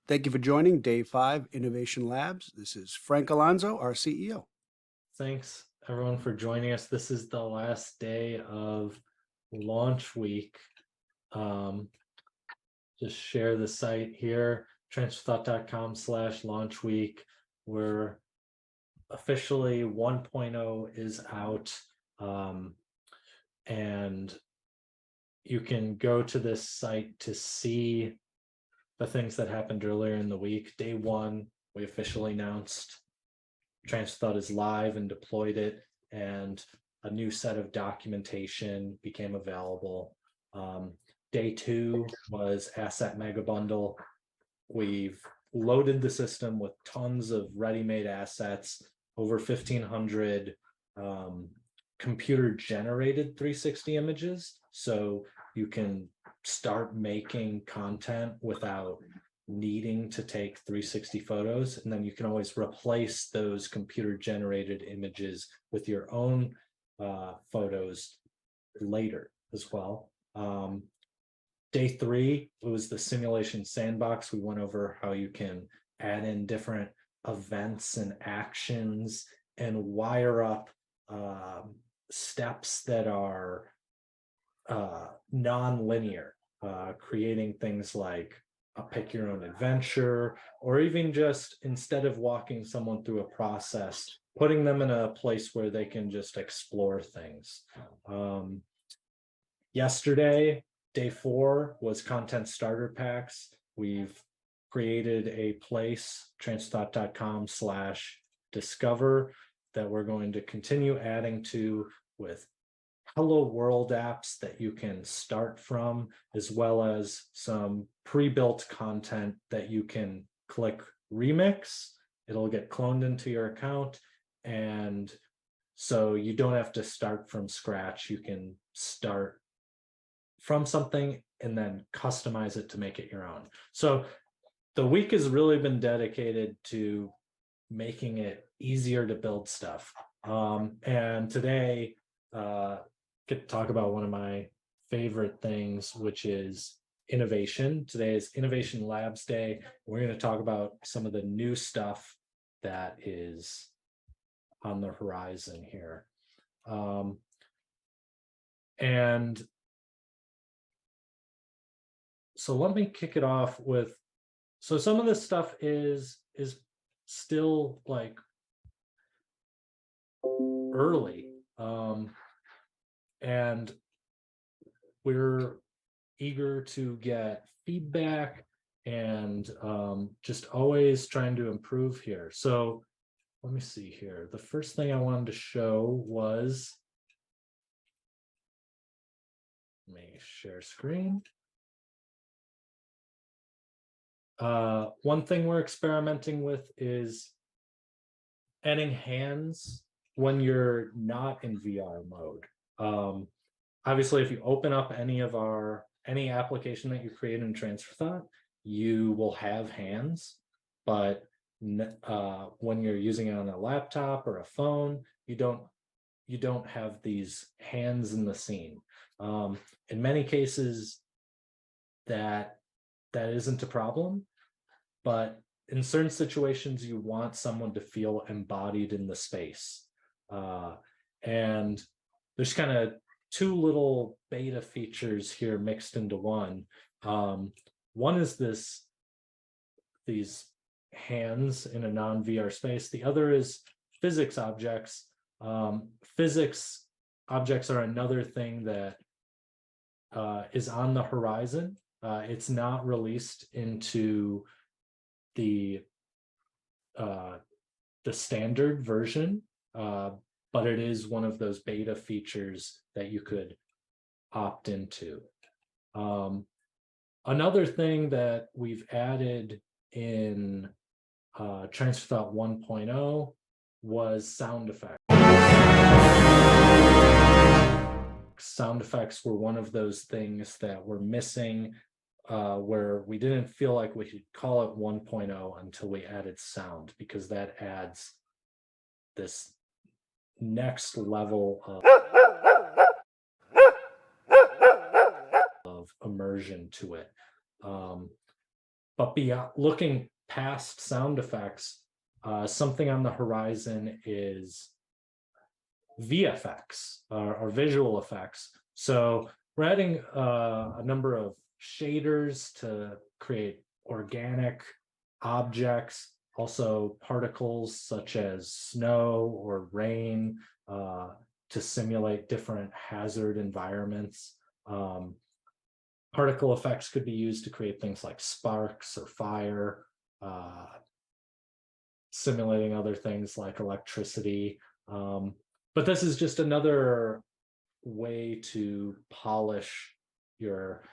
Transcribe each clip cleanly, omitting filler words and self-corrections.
Thank you for joining Day 5 Innovation Labs. This is Frank Alonso, our CEO. Thanks everyone for joining us. This is the last day of launch week. Just share the site here, transferthought.com/launch week. We're officially 1.0 is out, and you can go to this site to see the things that happened earlier in the week. Day 1, we officially announced TransferThought is live and deployed it, and a new set of documentation became available. Day 2 was Asset Mega Bundle. We've loaded the system with tons of ready-made assets, over 1,500 computer-generated 360 images, so you can start making content without needing to take 360 photos, and then you can always replace those computer generated images with your own photos later as well. Day 3 was the simulation sandbox. We went over how you can add in different events and actions and wire up steps that are non-linear, creating things like a pick your own adventure, or even just instead of walking someone through a process, putting them in a place where they can just explore things. Yesterday, day 4 was content starter packs. We've created a place, transferthought.com/discover, that we're going to continue adding to, with Hello World apps that you can start from, as well as some pre-built content that you can click remix. It'll get cloned into your account, and so you don't have to start from scratch. You can start from something and then customize it to make it your own. So the week has really been dedicated to making it easier to build stuff. And today, get to talk about one of my favorite things, which is innovation. Today is Innovation Labs Day. We're going to talk about some of the new stuff that is on the horizon here. And so let me kick it off with, so some of this stuff is still like early, and we're eager to get feedback and just always trying to improve here. So let me see here. The first thing I wanted to show was, let me share screen. One thing we're experimenting with is adding hands when you're not in VR mode. Obviously, if you open up any application that you create in TransferThought, you will have hands, but when you're using it on a laptop or a phone, you don't have these hands in the scene. In many cases, that isn't a problem, but in certain situations, you want someone to feel embodied in the space. And there's kind of 2 little beta features here mixed into one. One is these hands in a non-VR space. The other is physics objects. Physics objects are another thing that is on the horizon. It's not released into the standard version, but it is one of those beta features that you could opt into. Another thing that we've added in TransferThought 1.0 was sound effects. Sound effects were one of those things that were missing, where we didn't feel like we should call it 1.0 until we added sound, because that adds this next level of immersion to it. but beyond looking past sound effects, something on the horizon is VFX or visual effects. So we're adding a number of shaders to create organic objects, also particles such as snow or rain to simulate different hazard environments. Particle effects could be used to create things like sparks or fire, simulating other things like electricity. But this is just another way to polish your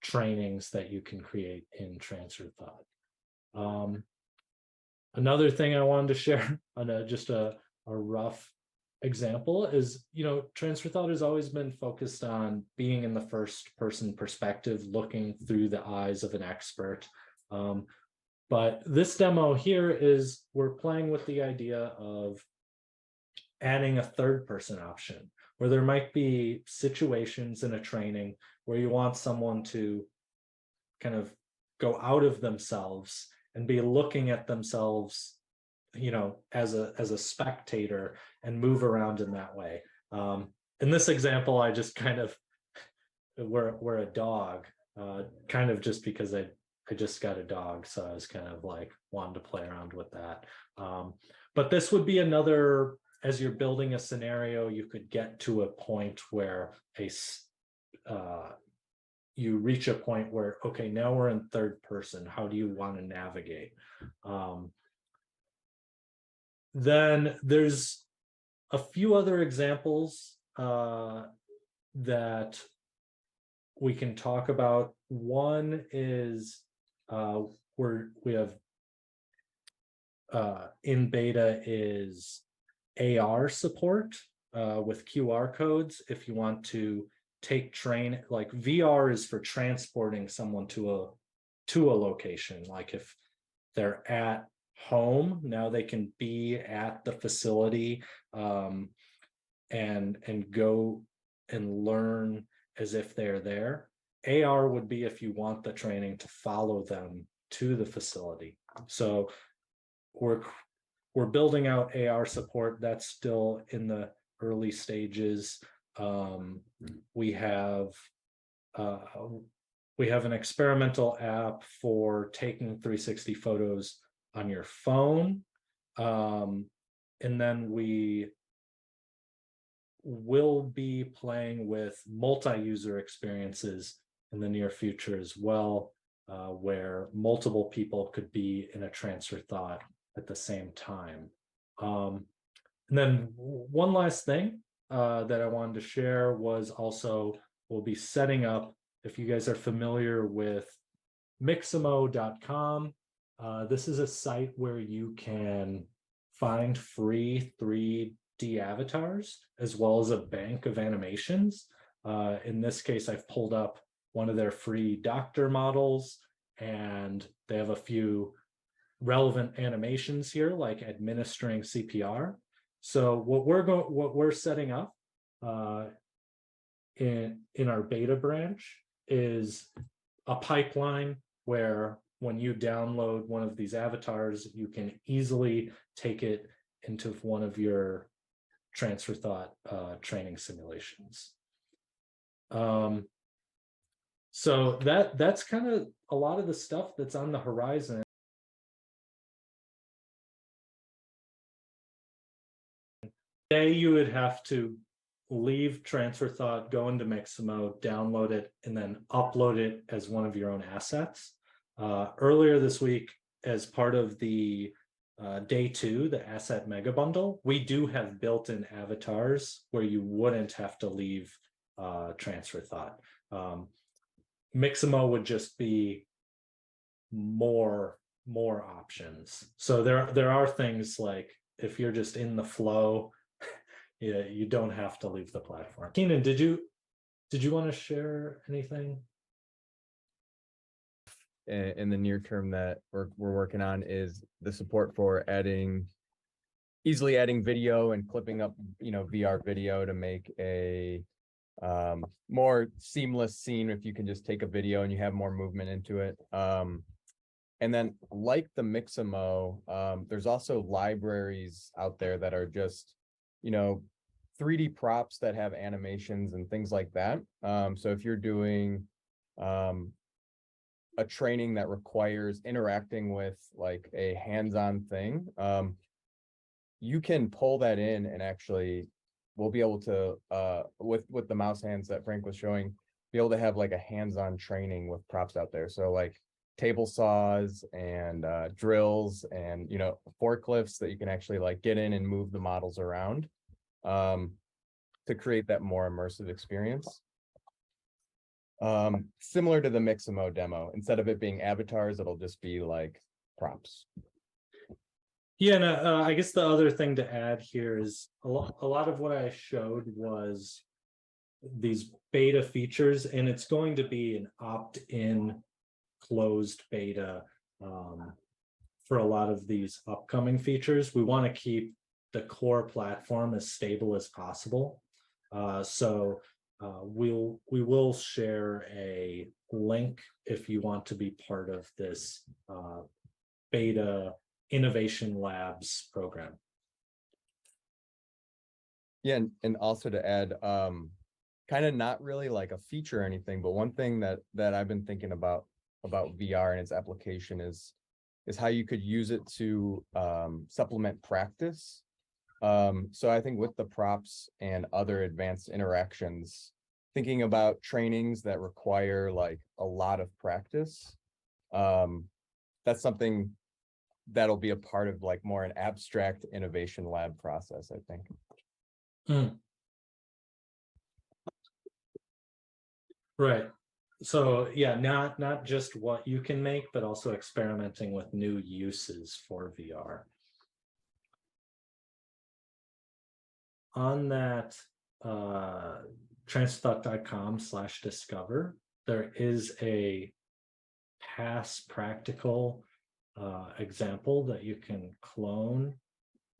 trainings that you can create in transfer thought. Another thing I wanted to share on just a rough example is, transfer thought has always been focused on being in the first person perspective, looking through the eyes of an expert. But this demo here is we're playing with the idea of adding a third person option, where there might be situations in a training where you want someone to kind of go out of themselves and be looking at themselves, as a spectator and move around in that way. In this example, I just kind of we're a dog, kind of just because I just got a dog, so I was kind of like wanting to play around with that. But this would be another, as you're building a scenario, you could get to a point where you reach a point where, okay, now we're in third person. How do you want to navigate? Then there's a few other examples that we can talk about. One is we have in beta is AR support with QR codes. If you want to take train, like VR is for transporting someone to a location. Like if they're at home, now they can be at the facility and go and learn as if they're there. AR would be if you want the training to follow them to the facility. So we're building out AR support. That's still in the early stages. We have an experimental app for taking 360 photos on your phone. And then we will be playing with multi-user experiences in the near future as well, where multiple people could be in a transfer thought at the same time. And then one last thing that I wanted to share was also we'll be setting up, if you guys are familiar with Mixamo.com, this is a site where you can find free 3D avatars as well as a bank of animations. In this case, I've pulled up one of their free doctor models, and they have a few relevant animations here, like administering CPR. So what we're setting up in our beta branch is a pipeline where when you download one of these avatars, you can easily take it into one of your transfer thought training simulations. So that's kind of a lot of the stuff that's on the horizon. Today you would have to leave transfer thought, go into Mixamo, download it, and then upload it as one of your own assets. Earlier this week, as part of the day 2, the asset mega bundle, we do have built-in avatars where you wouldn't have to leave transfer thought. Mixamo would just be more options. So there are things like if you're just in the flow, yeah, you don't have to leave the platform. Keenan, did you want to share anything? In the near term that we're working on is the support for easily adding video and clipping up, VR video to make a more seamless scene if you can just take a video and you have more movement into it. And then like the Mixamo, there's also libraries out there that are just, 3D props that have animations and things like that. So if you're doing a training that requires interacting with like a hands-on thing, you can pull that in and actually we'll be able to with the mouse hands that Frank was showing, be able to have like a hands-on training with props out there. So like table saws and drills and forklifts that you can actually like get in and move the models around to create that more immersive experience. Similar to the Mixamo demo, instead of it being avatars, it'll just be like props. Yeah, and I guess the other thing to add here is a lot of what I showed was these beta features, and it's going to be an opt-in closed beta for a lot of these upcoming features. We want to keep the core platform as stable as possible. So we will share a link if you want to be part of this beta Innovation Labs program. Yeah, and also to add, kind of not really like a feature or anything, but one thing that I've been thinking about VR and its application is how you could use it to supplement practice. So I think with the props and other advanced interactions, thinking about trainings that require like a lot of practice, that's something that'll be a part of like more an abstract innovation lab process, I think. Right. So yeah, not just what you can make, but also experimenting with new uses for VR. On that transthought.com/discover, there is a past practical example that you can clone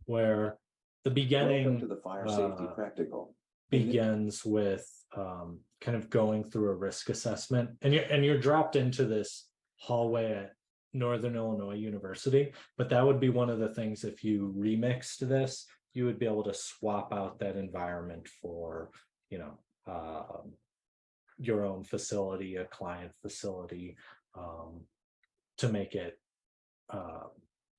where the beginning Welcome to the fire safety practical begins with kind of going through a risk assessment, and you're dropped into this hallway at Northern Illinois University. But that would be one of the things, if you remixed this, you would be able to swap out that environment for your own facility, a client facility, to make it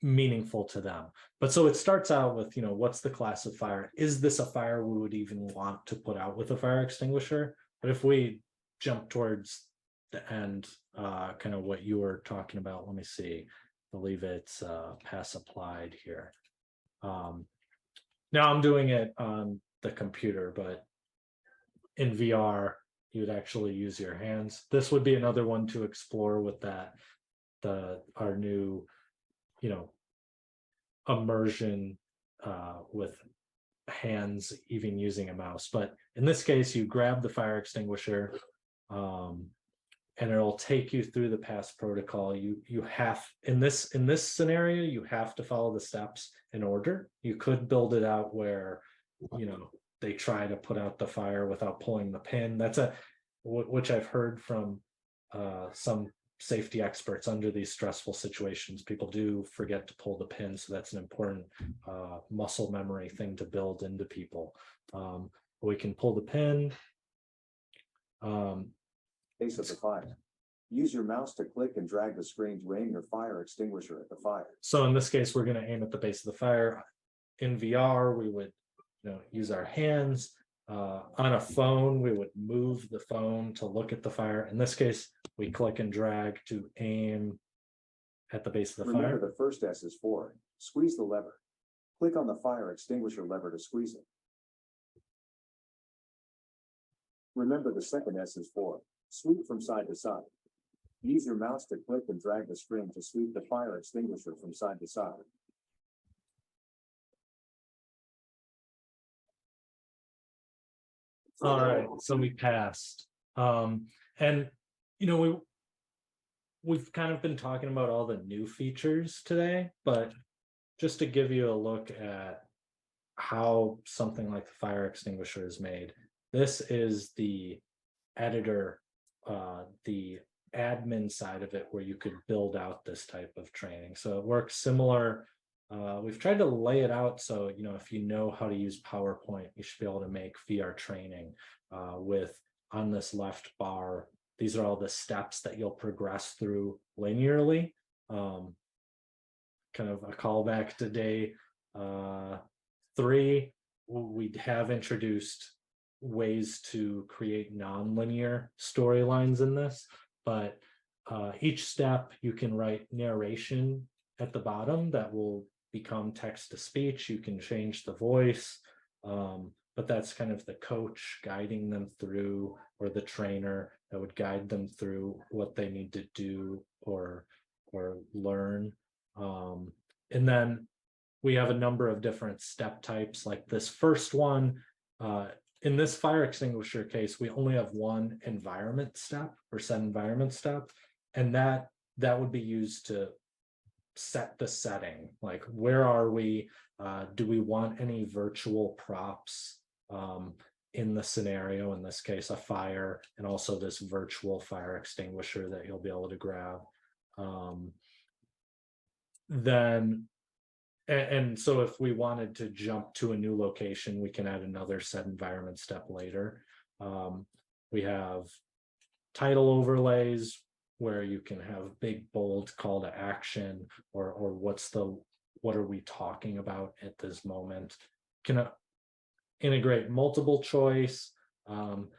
meaningful to them. But so it starts out with, what's the class of fire? Is this a fire we would even want to put out with a fire extinguisher? But if we jump towards the end, kind of what you were talking about, let me see, I believe it's pass applied here. Now I'm doing it on the computer, but in VR, you would actually use your hands. This would be another one to explore with that, our new, immersion with hands, even using a mouse. But in this case, you grab the fire extinguisher, and it'll take you through the pass protocol. You have, in this scenario, you have to follow the steps in order. You could build it out where they try to put out the fire without pulling the pin. That's which I've heard from some safety experts. Under these stressful situations, people do forget to pull the pin, so that's an important muscle memory thing to build into people. We can pull the pin. base of the fire. Use your mouse to click and drag the screen to aim your fire extinguisher at the fire. So in this case, we're going to aim at the base of the fire. In VR, we would use our hands. On a phone, we would move the phone to look at the fire. In this case, we click and drag to aim at the base of the Remember, fire. the first S is for squeeze the lever. Click on the fire extinguisher lever to squeeze it. Remember, the second S is for sweep from side to side. Use your mouse to click and drag the screen to sweep the fire extinguisher from side to side. All right, so we passed. And we've kind of been talking about all the new features today, but just to give you a look at how something like the fire extinguisher is made, This is the editor, the admin side of it, where you could build out this type of training. So it works similar. We've tried to lay it out so, you know, if you know how to use PowerPoint, you should be able to make VR training with, on this left bar, these are all the steps that you'll progress through linearly. Kind of a callback to day 3. We have introduced ways to create non-linear storylines in this, but each step you can write narration at the bottom that will become text to speech. You can change the voice, but that's kind of the coach guiding them through, or the trainer that would guide them through what they need to do or learn. And then we have a number of different step types, like this first one. In this fire extinguisher case, we only have one environment step, or set environment step, and that would be used to set the setting. Like, where are we? Do we want any virtual props in the scenario? In this case, a fire, and also this virtual fire extinguisher that you'll be able to grab. Then and so if we wanted to jump to a new location, we can add another set environment step later. We have title overlays, where you can have big, bold call to action, or what are we talking about at this moment. Can integrate multiple choice, and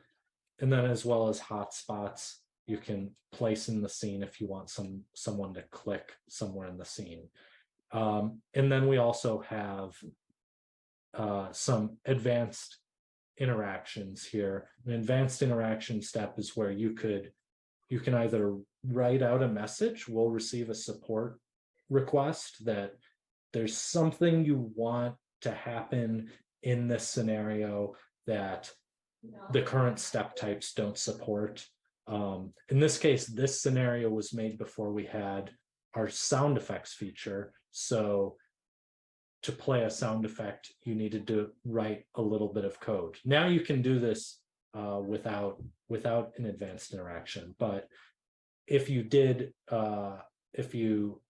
then as well as hotspots, you can place in the scene if you want someone to click somewhere in the scene. And then we also have some advanced interactions here. An advanced interaction step is where you can either write out a message. We'll receive a support request that there's something you want to happen in this scenario that the current step types don't support. In this case, this scenario was made before we had our sound effects feature. So to play a sound effect, you needed to write a little bit of code. Now you can do this without an advanced interaction. But if you did, if you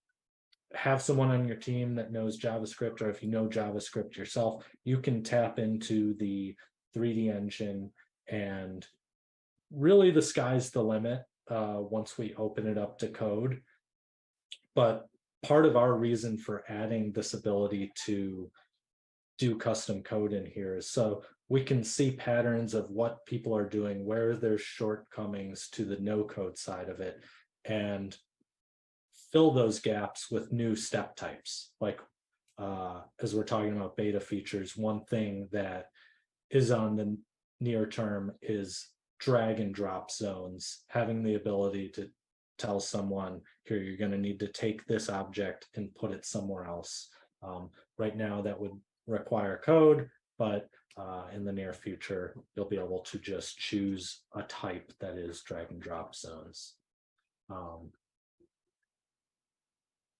have someone on your team that knows JavaScript, or if you know JavaScript yourself, you can tap into the 3D engine, and really the sky's the limit once we open it up to code. But part of our reason for adding this ability to do custom code in here is so we can see patterns of what people are doing, where there's shortcomings to the no code side of it, and fill those gaps with new step types. Like as we're talking about beta features, one thing that is on the near term is drag and drop zones, having the ability to tell someone, here, you're going to need to take this object and put it somewhere else. Right now that would require code, but in the near future, you'll be able to just choose a type that is drag and drop zones.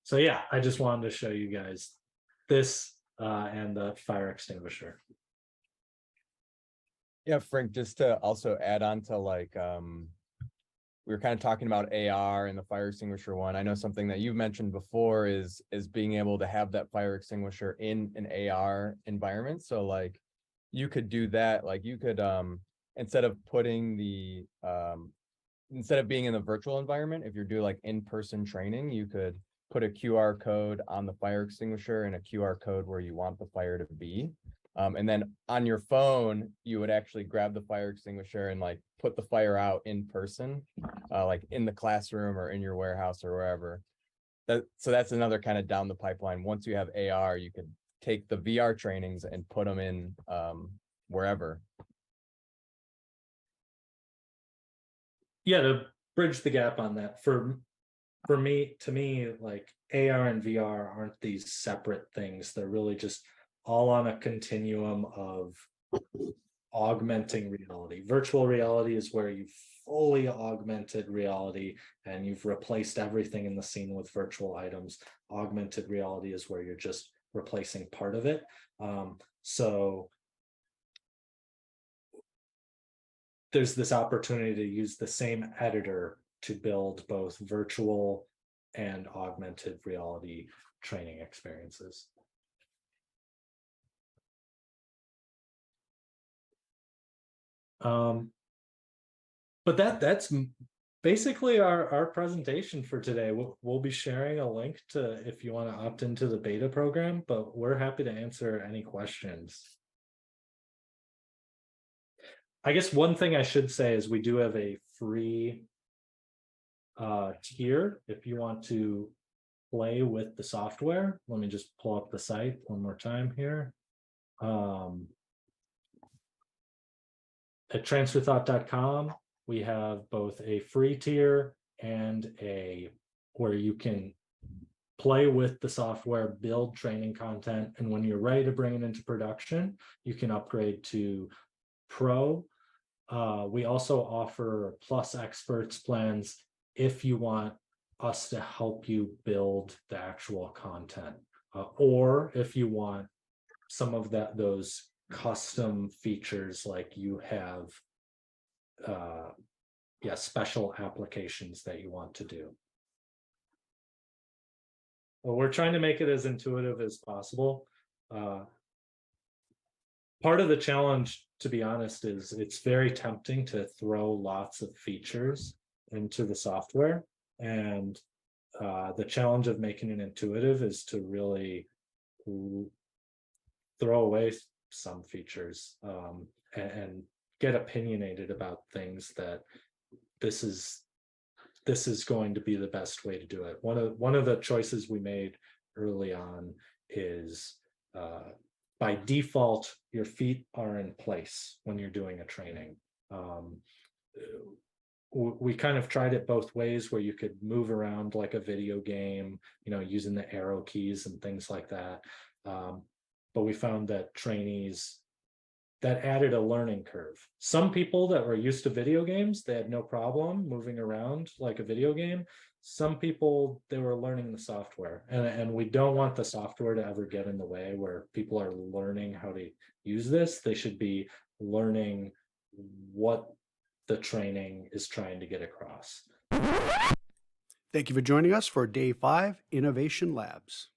So yeah, I just wanted to show you guys this and the fire extinguisher. Yeah, Frank, just to also add on to like, we were kind of talking about AR and the fire extinguisher one. I know something that you've mentioned before is being able to have that fire extinguisher in an AR environment. So like you could do that, like you could, instead of putting the, instead of being in the virtual environment, if you're doing like in-person training, you could put a QR code on the fire extinguisher and a QR code where you want the fire to be. And then on your phone, you would actually grab the fire extinguisher and like put the fire out in person, like in the classroom or in your warehouse or wherever. So that's another kind of down the pipeline. Once you have AR, you could take the VR trainings and put them in wherever. Yeah, to bridge the gap on that, to me, like AR and VR aren't these separate things. They're really just all on a continuum of augmenting reality. Virtual reality is where you've fully augmented reality and you've replaced everything in the scene with virtual items. Augmented reality is where you're just replacing part of it. So there's this opportunity to use the same editor to build both virtual and augmented reality training experiences. But that's basically our presentation for today. We'll be sharing a link to if you want to opt into the beta program, but we're happy to answer any questions. I guess one thing I should say is we do have a free tier if you want to play with the software. Let me just pull up the site one more time here. At transferthought.com, we have both a free tier and a where you can play with the software, build training content, and when you're ready to bring it into production, you can upgrade to Pro. We also offer Plus Experts plans if you want us to help you build the actual content, or if you want some of those custom features, like you have special applications that you want to do. Well, we're trying to make it as intuitive as possible. Part of the challenge, to be honest, is it's very tempting to throw lots of features into the software, and the challenge of making it intuitive is to really throw away some features and get opinionated about things that this is going to be the best way to do it. One of the choices we made early on is by default, your feet are in place when you're doing a training. We kind of tried it both ways, where you could move around like a video game, using the arrow keys and things like that. But we found that trainees, that added a learning curve. Some people that were used to video games, they had no problem moving around like a video game. Some people, they were learning the software, and we don't want the software to ever get in the way where people are learning how to use this. They should be learning what the training is trying to get across. Thank you for joining us for Day 5 Innovation Labs.